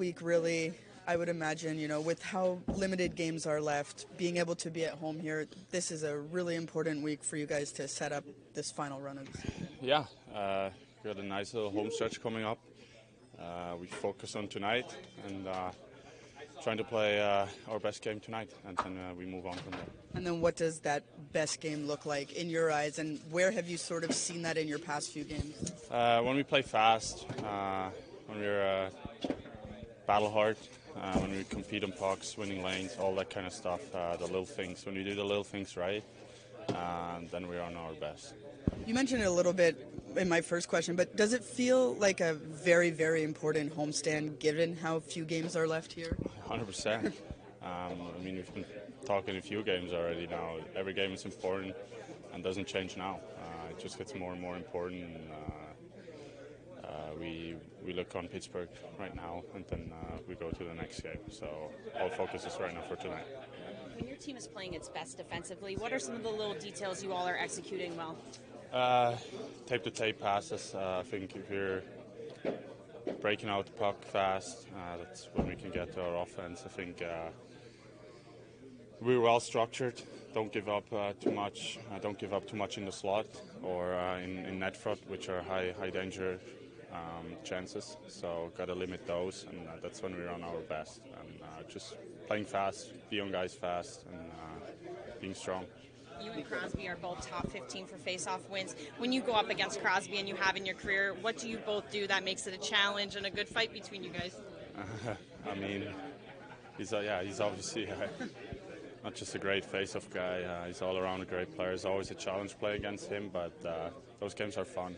week really, I would imagine, with how limited games are left, being able to be at home here, this is a really important week for you guys to set up this final run of the season. Yeah, we got a nice little home stretch coming up. We focus on tonight and trying to play our best game tonight, and then we move on from there. And then what does that best game look like in your eyes, and where have you sort of seen that in your past few games? When we play fast, when we're battle hard, when we compete on pucks, winning lanes, all that kind of stuff, the little things. When we do the little things right, then we're on our best. You mentioned it a little bit in my first question, but does it feel like a very, very important homestand given how few games are left here? 100%. I mean, we've been talking a few games already now. Every game is important and doesn't change now. It just gets more and more important. We look on Pittsburgh right now, and then we go to the next game. So all focus is right now for tonight. When your team is playing its best defensively, what are some of the little details you all are executing well? Tape-to-tape passes. I think if you're breaking out the puck fast, that's when we can get to our offense. I think we're well structured. Don't give up too much. Don't give up too much in the slot or in net front, which are high danger chances. So got to limit those, and that's when we're on our best. And just playing fast, be on guys fast, and being strong. You and Crosby are both top 15 for face-off wins. When you go up against Crosby, and you have in your career, what do you both do that makes it a challenge and a good fight between you guys? I mean, he's obviously not just a great face-off guy. He's all around a great player. It's always a challenge play against him, but those games are fun.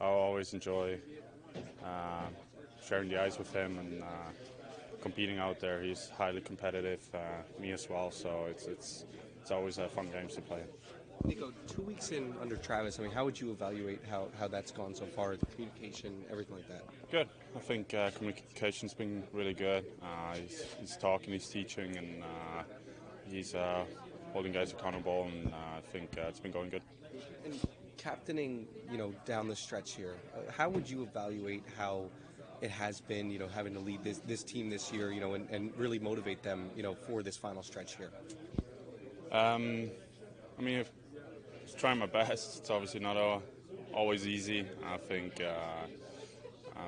I always enjoy sharing the ice with him and competing out there. He's highly competitive, me as well. So it's always fun games to play. Nico, 2 weeks in under Travis, I mean, how would you evaluate how that's gone so far, the communication, everything like that? Good. I think communication's been really good. He's talking, he's teaching, and he's holding guys accountable, and I think it's been going good. And captaining, down the stretch here, how would you evaluate how it has been, having to lead this team this year, and really motivate them, for this final stretch here? I mean, just trying my best. It's obviously not always easy. I think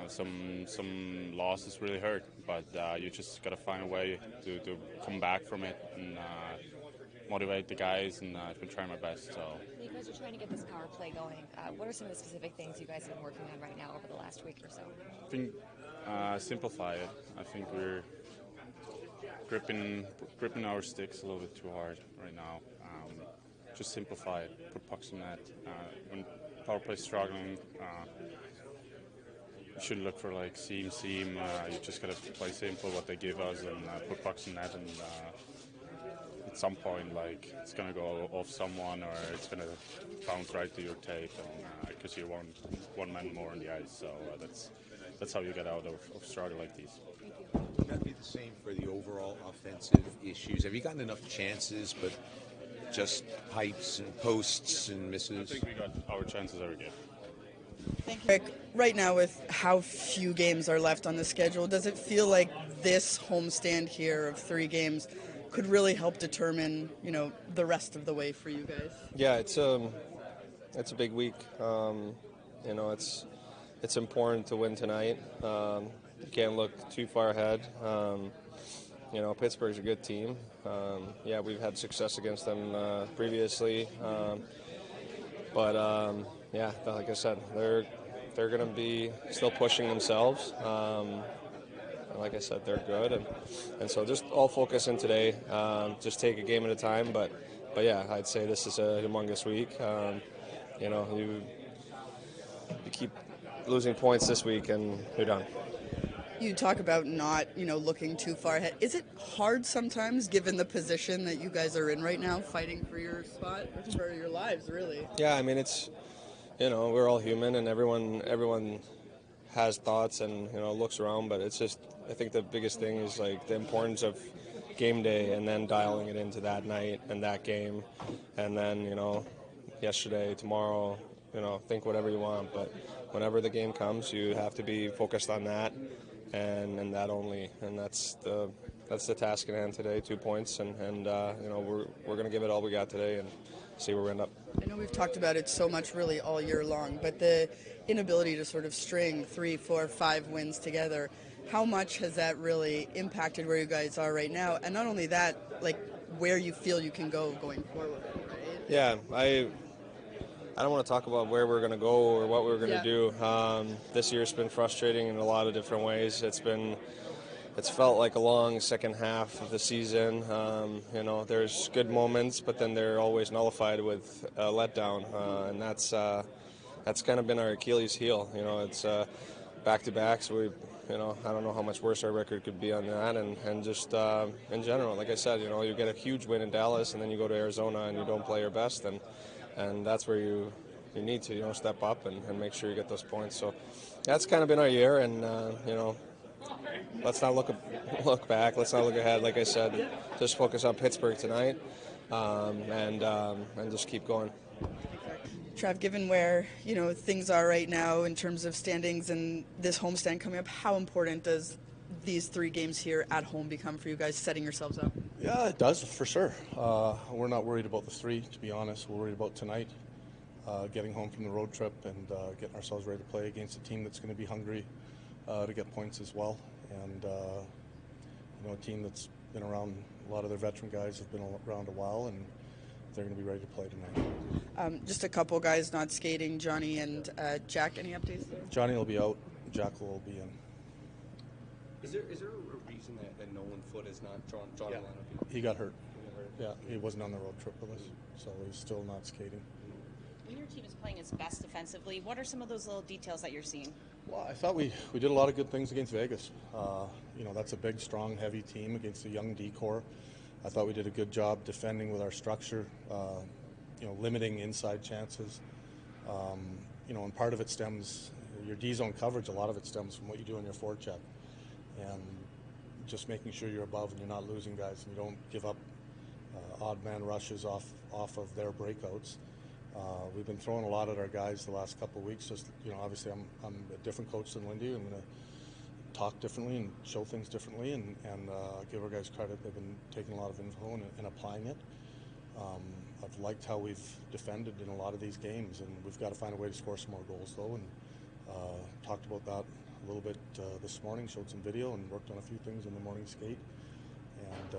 some losses really hurt, but you just got to find a way to come back from it and motivate the guys, and I've been trying my best. So you guys are trying to get this power play going. What are some of the specific things you guys have been working on right now over the last week or so? I think simplify it. I think we're gripping our sticks a little bit too hard right now. Just simplify it. Put pucks in net. When power play's struggling, you shouldn't look for like seam. You just gotta play simple what they give us and put pucks in net. And at some point, like it's gonna go off someone or it's gonna bounce right to your tape, and because you're one man more on the ice. So that's how you get out of struggle like these. Would that be the same for the overall offensive issues? Have you gotten enough chances, but just pipes and posts and misses? I think we got our chances every game. Thank you. Rick, right now with how few games are left on the schedule, does it feel like this homestand here of 3 games could really help determine, the rest of the way for you guys? Yeah, it's a big week. It's important to win tonight. You can't look too far ahead. Pittsburgh's a good team. We've had success against them previously. But like I said, they're going to be still pushing themselves. Like I said, they're good. And so just all focus in today. Just take a game at a time. But I'd say this is a humongous week. You keep losing points this week and you're done. You talk about not, looking too far ahead. Is it hard sometimes, given the position that you guys are in right now, fighting for your spot, or for your lives, really? Yeah, I mean, it's, we're all human, and everyone has thoughts and, looks around, but it's just, I think the biggest thing is, like, the importance of game day and then dialing it into that night and that game, and then, yesterday, tomorrow, think whatever you want, but whenever the game comes, you have to be focused on that. and that only, and that's the task at hand today. 2 points, and we're going to give it all we got today and see where we end up. I know we've talked about it so much really all year long, but the inability to sort of string 3, 4, 5 wins together, how much has that really impacted where you guys are right now? And not only that, like where you feel you can go going forward, right? Yeah, I don't want to talk about where we're going to go or what we're going to do. This year's been frustrating in a lot of different ways. It's felt like a long second half of the season. There's good moments, but then they're always nullified with a letdown, and that's kind of been our Achilles heel. It's back-to-backs. I don't know how much worse our record could be on that, and just in general, like I said, you get a huge win in Dallas, and then you go to Arizona and you don't play your best, and that's where you need to step up and make sure you get those points. So that's kind of been our year, and let's not look back. Let's not look ahead. Like I said, just focus on Pittsburgh tonight, and just keep going. Trav, given where things are right now in terms of standings and this homestand coming up, how important does these 3 games here at home become for you guys, setting yourselves up? Yeah, it does for sure. We're not worried about the 3, to be honest. We're worried about tonight, getting home from the road trip and getting ourselves ready to play against a team that's going to be hungry to get points as well. And a team that's been around. A lot of their veteran guys have been around a while, and they're going to be ready to play tonight. Just a couple guys not skating, Johnny and Jack. Any updates there? Johnny will be out. Jack will be in. Is there a reason that Nolan Foote is not drawn the lineup? He got hurt. Yeah, he wasn't on the road trip with us, so he's still not skating. When your team is playing its best defensively, what are some of those little details that you're seeing? Well, I thought we did a lot of good things against Vegas. That's a big, strong, heavy team against a young D-core. I thought we did a good job defending with our structure, limiting inside chances. And part of it stems, your D-zone coverage, a lot of it stems from what you do on your forecheck. And just making sure you're above and you're not losing guys and you don't give up odd man rushes off of their breakouts. We've been throwing a lot at our guys the last couple of weeks. Just obviously I'm a different coach than Lindy. I'm going to talk differently and show things differently and give our guys credit. They've been taking a lot of info and applying it. I've liked how we've defended in a lot of these games, and we've got to find a way to score some more goals though. And talked about that a little bit this morning. Showed some video and worked on a few things in the morning skate, and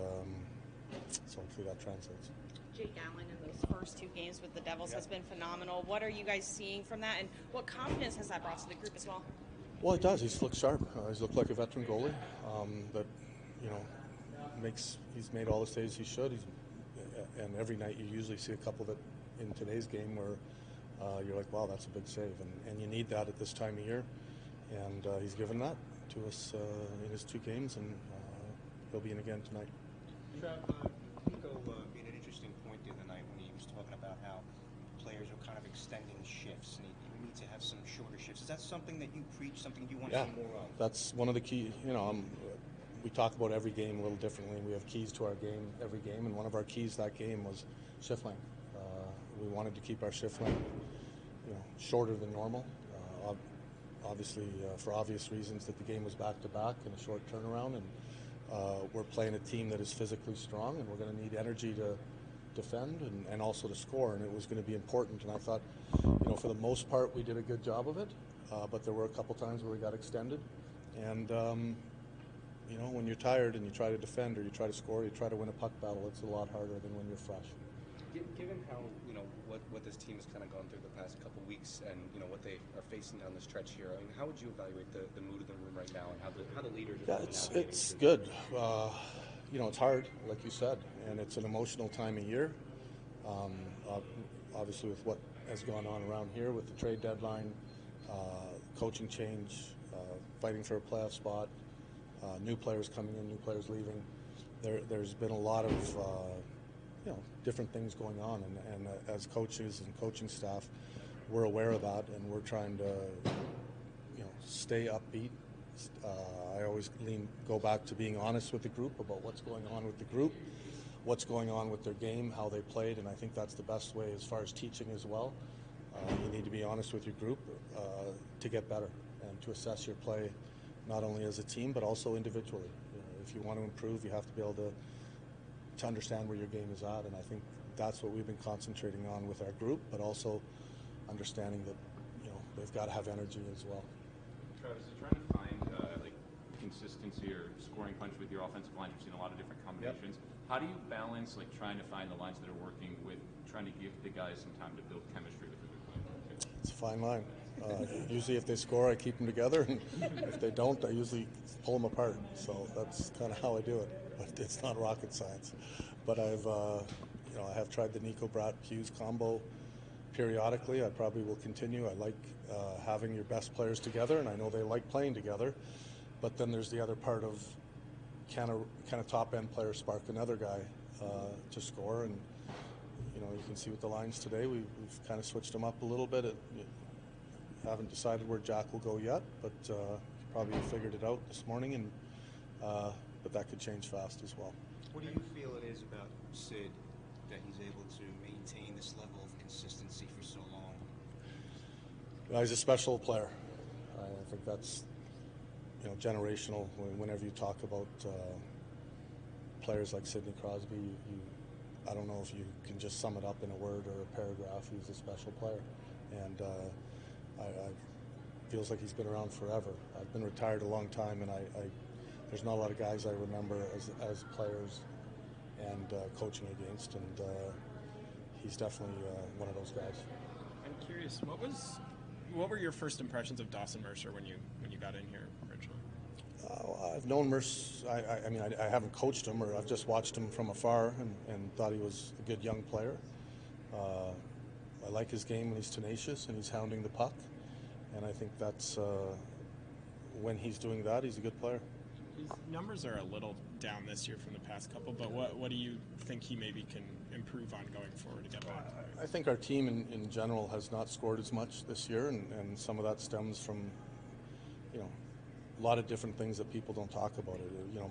so hopefully that translates. Jake Allen in those first 2 games with the Devils has been phenomenal. What are you guys seeing from that, and what confidence has that brought to the group as well? Well, it does. He's looked sharp. He's looked like a veteran goalie that he's made all the saves he should. And every night you usually see a couple that in today's game where you're like, wow, that's a big save, and you need that at this time of year. And he's given that to us in his 2 games, and he'll be in again tonight. Nico made an interesting point the other night when he was talking about how players are kind of extending shifts, and you need to have some shorter shifts. Is that something that you preach, something you want to see more of? That's one of the key. We talk about every game a little differently. We have keys to our game every game, and one of our keys that game was shift length. We wanted to keep our shift length, shorter than normal. Obviously, for obvious reasons, that the game was back-to-back in a short turnaround, and we're playing a team that is physically strong, and we're going to need energy to defend and also to score, and it was going to be important. And I thought, for the most part, we did a good job of it, but there were a couple times where we got extended. And, when you're tired and you try to defend or you try to score, you try to win a puck battle, it's a lot harder than when you're fresh. Given how what this team has kind of gone through the past couple weeks, and what they are facing down the stretch here, I mean, how would you evaluate the mood of the room right now, and how the leaders are? Yeah, it's good. It's hard, like you said, and it's an emotional time of year. Obviously, with what has gone on around here with the trade deadline, coaching change, fighting for a playoff spot, new players coming in, new players leaving. There's been a lot of different things going on, and as coaches and coaching staff, we're aware of that, and we're trying to stay upbeat. I always go back to being honest with the group about what's going on with the group, what's going on with their game, how they played, and I think that's the best way as far as teaching as well. You need to be honest with your group to get better and to assess your play not only as a team but also individually. If you want to improve, you have to be able to understand where your game is at, and I think that's what we've been concentrating on with our group, but also understanding that they've got to have energy as well. Travis, you're trying to find consistency or scoring punch with your offensive line. You've seen a lot of different combinations. Yep. How do you balance trying to find the lines that are working with trying to give the guys some time to build chemistry with who they're playing? It's a fine line. Usually if they score, I keep them together, and if they don't, I usually pull them apart. So that's kind of how I do it. But it's not rocket science. But I have tried the Nico Hughes combo periodically. I probably will continue. I like having your best players together, and I know they like playing together. But then there's the other part of can a top end player spark another guy to score, and you can see with the lines today, we've kind of switched them up a little bit. Haven't decided where Jack will go yet, but probably figured it out this morning, and but that could change fast as well. What do you feel it is about Sid that he's able to maintain this level of consistency for so long? He's a special player. I think that's generational. Whenever you talk about players like Sidney Crosby, I don't know if you can just sum it up in a word or a paragraph. He's a special player, and I feels like he's been around forever. I've been retired a long time, and there's not a lot of guys I remember as players and coaching against, and he's definitely one of those guys. I'm curious, what were your first impressions of Dawson Mercer when you got in here originally? I've known Mercer. I haven't coached him, or I've just watched him from afar and thought he was a good young player. I like his game when he's tenacious and he's hounding the puck, and I think that's when he's doing that, he's a good player. His numbers are a little down this year from the past couple, but what do you think he maybe can improve on going forward to get back? I think our team in general has not scored as much this year, and some of that stems from a lot of different things that people don't talk about.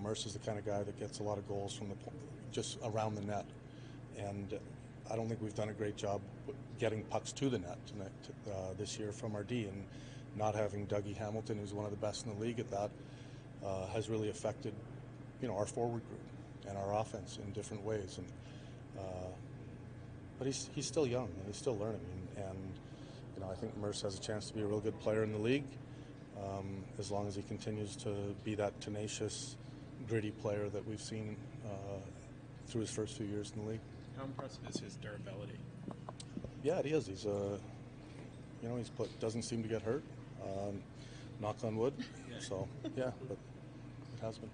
Mercer's the kind of guy that gets a lot of goals from just around the net, and I don't think we've done a great job getting pucks to the net this year from our D, and not having Dougie Hamilton, who's one of the best in the league at that, has really affected our forward group and our offense in different ways. And but he's still young and he's still learning, and I think Merce has a chance to be a real good player in the league, as long as he continues to be that tenacious, gritty player that we've seen through his first few years in the league. How impressive is his durability? Yeah, it is. He's doesn't seem to get hurt. Knock on wood. So yeah, but it has been.